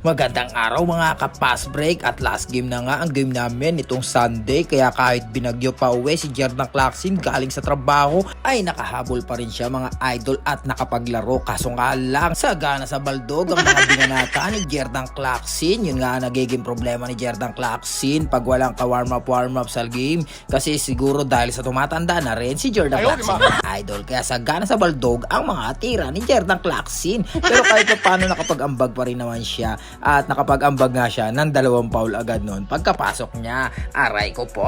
Magandang araw mga ka-pass break at last game na nga ang game namin itong Sunday, kaya kahit binagyo pa uwi si Jordan Clarkson galing sa trabaho ay nakahabol pa rin siya mga idol at nakapaglaro. Kaso nga lang sagana sa baldog ang mga binanata ni Jordan Clarkson. Yun nga nagiging problema ni Jordan Clarkson pag walang ka-warm up sa game, kasi siguro dahil sa tumatanda na rin si Jordan Clarkson mga idol, kaya sagana sa baldog ang mga tira ni Jordan Clarkson. Pero kahit pa paano nakapag-ambag pa rin naman siya. At nakapag-ambag nga siya ng 2 foul agad noon pagkapasok niya. Aray ko po.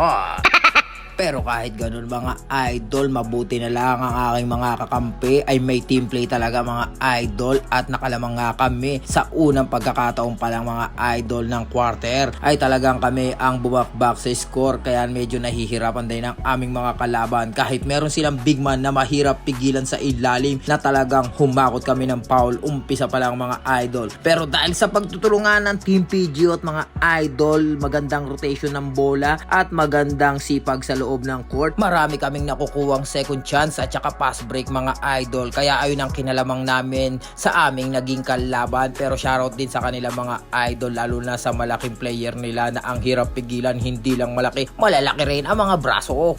Pero kahit ganun mga idol, mabuti na lang ang aking mga kakampi ay may team play talaga mga idol, at nakalamang nga kami sa unang pagkakataon pa lang mga idol ng quarter ay talagang kami ang bumabak sa score, kaya medyo nahihirapan din ang aming mga kalaban. Kahit meron silang big man na mahirap pigilan sa ilalim na talagang humakot kami ng foul umpisa pa lang mga idol. Pero dahil sa pagtutulungan ng Team PG at mga idol, magandang rotation ng bola at magandang sipag sa loob ng court, marami kaming nakukuwang second chance at saka pass break mga idol, kaya ayun ang kinalamang namin sa aming naging kalaban. Pero shoutout din sa kanila mga idol, lalo na sa malaking player nila na ang hirap pigilan. Hindi lang malaki, malalaki rin ang mga braso.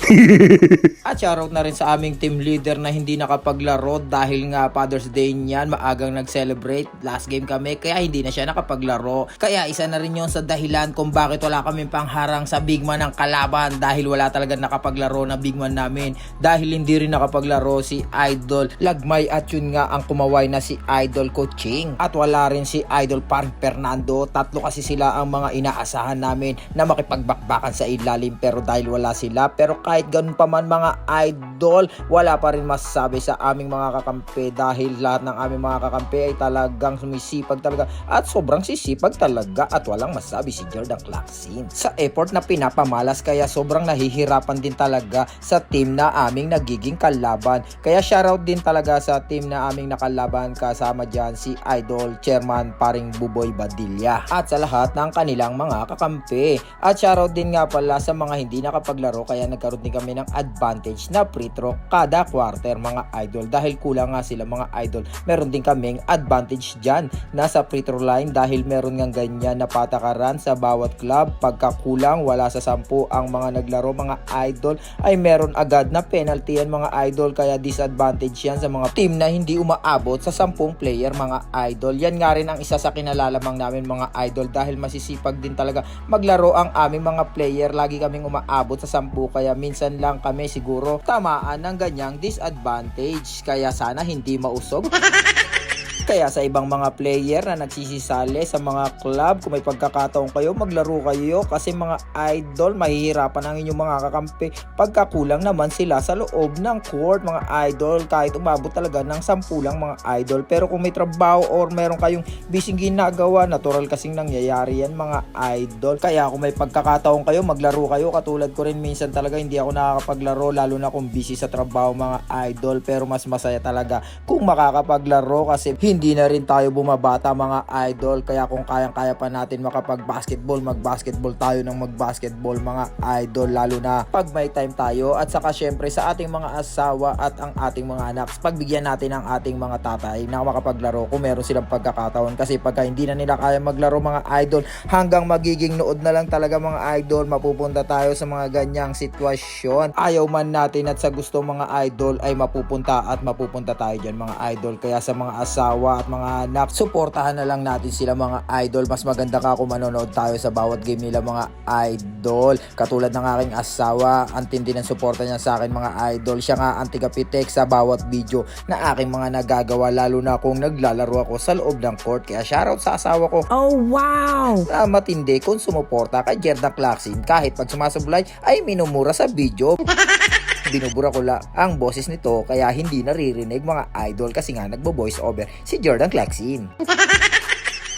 At shoutout na rin sa aming team leader na hindi nakapaglaro dahil nga Father's Day niyan, maagang nag-celebrate. Last game kami kaya hindi na siya nakapaglaro, kaya isa na rin yon sa dahilan kung bakit wala kaming pangharang sa big man ng kalaban, dahil wala talaga nakapaglaro na big man namin, dahil hindi rin nakapaglaro si Idol Lagmay at yun nga ang kumaway na si Idol Coaching, at wala rin si Idol Parang Fernando. Tatlo kasi sila ang mga inaasahan namin na makipagbakbakan sa ilalim, pero dahil wala sila, pero kahit ganun pa man mga idol, wala pa rin masasabi sa aming mga kakampi, dahil lahat ng aming mga kakampi ay talagang sumisipag talaga at sobrang sisipag talaga, at walang masasabi si Jordan Clarkson sa effort na pinapamalas, kaya sobrang nahihirapan din talaga sa team na aming nagiging kalaban. Kaya shoutout din talaga sa team na aming nakalaban, kasama dyan si Idol Chairman Paring Buboy Badilla at sa lahat ng kanilang mga kakampi. At shoutout din nga pala sa mga hindi nakapaglaro, kaya nagkaroon din kami ng advantage na free throw kada quarter mga idol, dahil kulang nga sila mga idol. Meron din kaming advantage dyan na sa free throw line, dahil meron nga ganyan na patakaran sa bawat club. Pagkakulang wala sa 10 ang mga naglaro mga idol ay meron agad na penalty yan mga idol, kaya disadvantage yan sa mga team na hindi umaabot sa 10 player mga idol. Yan nga rin ang isa sa kinalalamang namin mga idol, dahil masisipag din talaga maglaro ang aming mga player. Lagi kaming umaabot sa 10, kaya minsan lang kami siguro tamaan ng ganyang disadvantage, kaya sana hindi mausog. Kaya sa ibang mga player na nagsisisali sa mga club, kung may pagkakataon kayo, maglaro kayo, kasi mga idol, mahihirapan ang inyong mga kakampi pagkakulang naman sila sa loob ng court mga idol, kahit umabot talaga ng 10 lang mga idol. Pero kung may trabaho or meron kayong busy ginagawa, natural kasing nangyayari yan mga idol. Kaya kung may pagkakataon kayo, maglaro kayo. Katulad ko rin, minsan talaga hindi ako nakakapaglaro, lalo na kung busy sa trabaho mga idol, pero mas masaya talaga kung makakapaglaro, kasi hindi na rin tayo bumabata mga idol. Kaya kung kayang-kaya pa natin makapag-basketball, mag-basketball tayo ng mag-basketball mga idol, lalo na pag may time tayo. At saka syempre sa ating mga asawa at ang ating mga anak, pagbigyan natin ang ating mga tatay na makapaglaro kung meron silang pagkakataon, kasi pagka hindi na nila kaya maglaro mga idol, hanggang magiging nood na lang talaga mga idol, mapupunta tayo sa mga ganyang sitwasyon. Ayaw man natin at sa gusto mga idol ay mapupunta tayo dyan mga idol. Kaya sa mga asawa at mga anak, suportahan na lang natin sila mga idol. Mas maganda ka kung manonood tayo sa bawat game nila mga idol. Katulad ng aking asawa, ang tindi ng suporta niya sa akin mga idol. Siya nga ang tigapitek sa bawat video na aking mga nagagawa, lalo na kung naglalaro ako sa loob ng court. Kaya shoutout sa asawa ko, oh wow, na matindi kung sumuporta kay Jordan Clarkson, kahit pag sumasablay ay minumura sa video. Binubura ko lang ang boses nito, kaya hindi naririnig mga idol, kasi nga nagbo-voice over si Jordan Clarkson.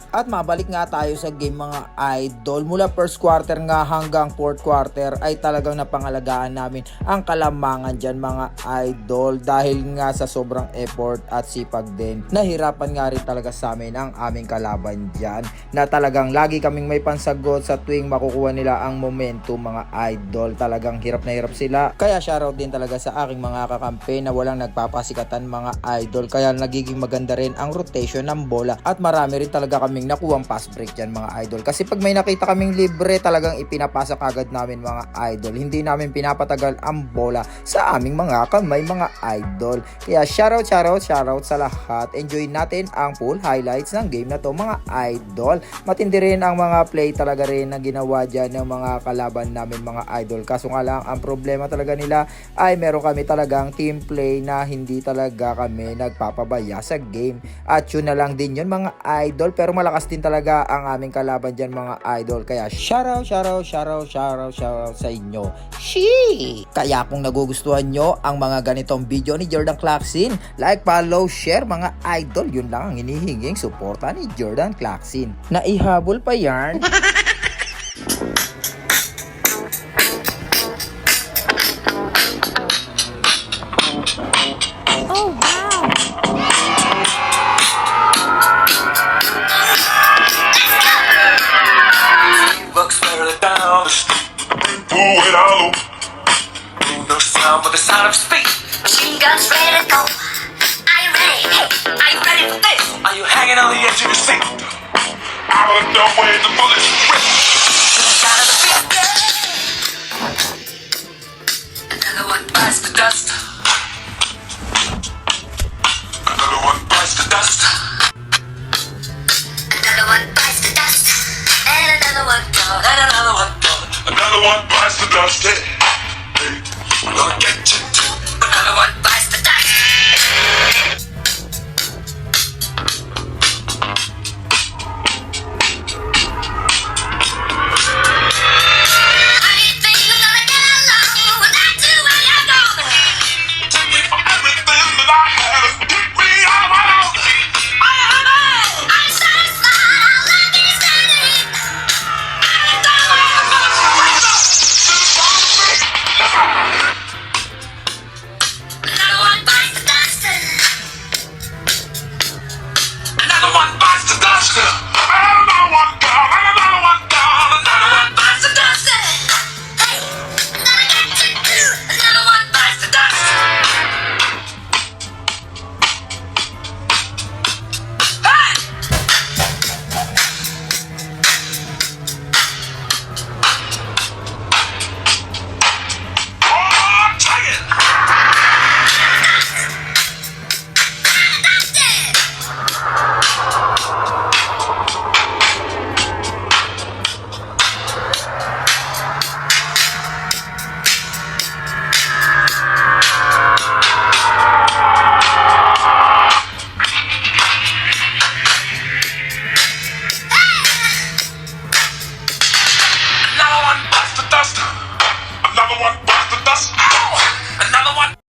At mabalik nga tayo sa game mga idol. Mula first quarter nga hanggang fourth quarter ay talagang napangalagaan namin ang kalamangan dyan mga idol, dahil nga sa sobrang effort at sipag din. Nahirapan nga rin talaga sa amin ang aming kalaban dyan, na talagang lagi kaming may pansagot sa tuwing makukuha nila ang momentum mga idol. Talagang hirap na hirap sila, kaya shoutout din talaga sa aking mga kakampi na walang nagpapasikatan mga idol, kaya nagiging maganda rin ang rotation ng bola, at marami rin talaga kaming naming nakuha ang pass break dyan mga idol. Kasi pag may nakita kaming libre, talagang ipinapasa agad namin mga idol. Hindi namin pinapatagal ang bola sa aming mga kamay mga idol. Kaya shoutout sa lahat. Enjoy natin ang full highlights ng game na to mga idol. Matindi rin ang mga play talaga rin na ginawa dyan ng mga kalaban namin mga idol. Kaso nga lang ang problema talaga nila ay meron kami talagang team play na hindi talaga kami nagpapabaya sa game. At yun na lang din yun mga idol. Pero malakas din talaga ang aming kalaban dyan mga idol. Kaya shoutout sa inyo. Sheesh! Kaya kung nagugustuhan nyo ang mga ganitong video ni Jordan Clarkson, like, follow, share mga idol. Yun lang ang hinihinging suporta ni Jordan Clarkson. Naihabol pa yan. Oh, wow! Bucks further down the street. Do it all. No sound but the sound of speed. Machine guns ready to go. Are you ready? Hey, are you ready for this? Are you hanging on the edge of your seat? Out of the way the bullets rip. Sound of the beat. Another one bites the dust. Another one bites the dust. Another one bites the dust. And another one gone. And another one gone. Another one bites the dust. Hey, hey, we're gonna get you too. Another one bites the dust. How do you think we're gonna get along without you when you're gone? Take me for everything that I had and pick me out of my own. I'm satisfied. I'll let you stand it. Another one bites the dust. Another one bites the dust. Another one gone. Another one gone. Another one bites the dust. Hey, another get you too. Another one bites the dust. Hey! Oh, take it! Another one bites the dust. Another one bites the dust.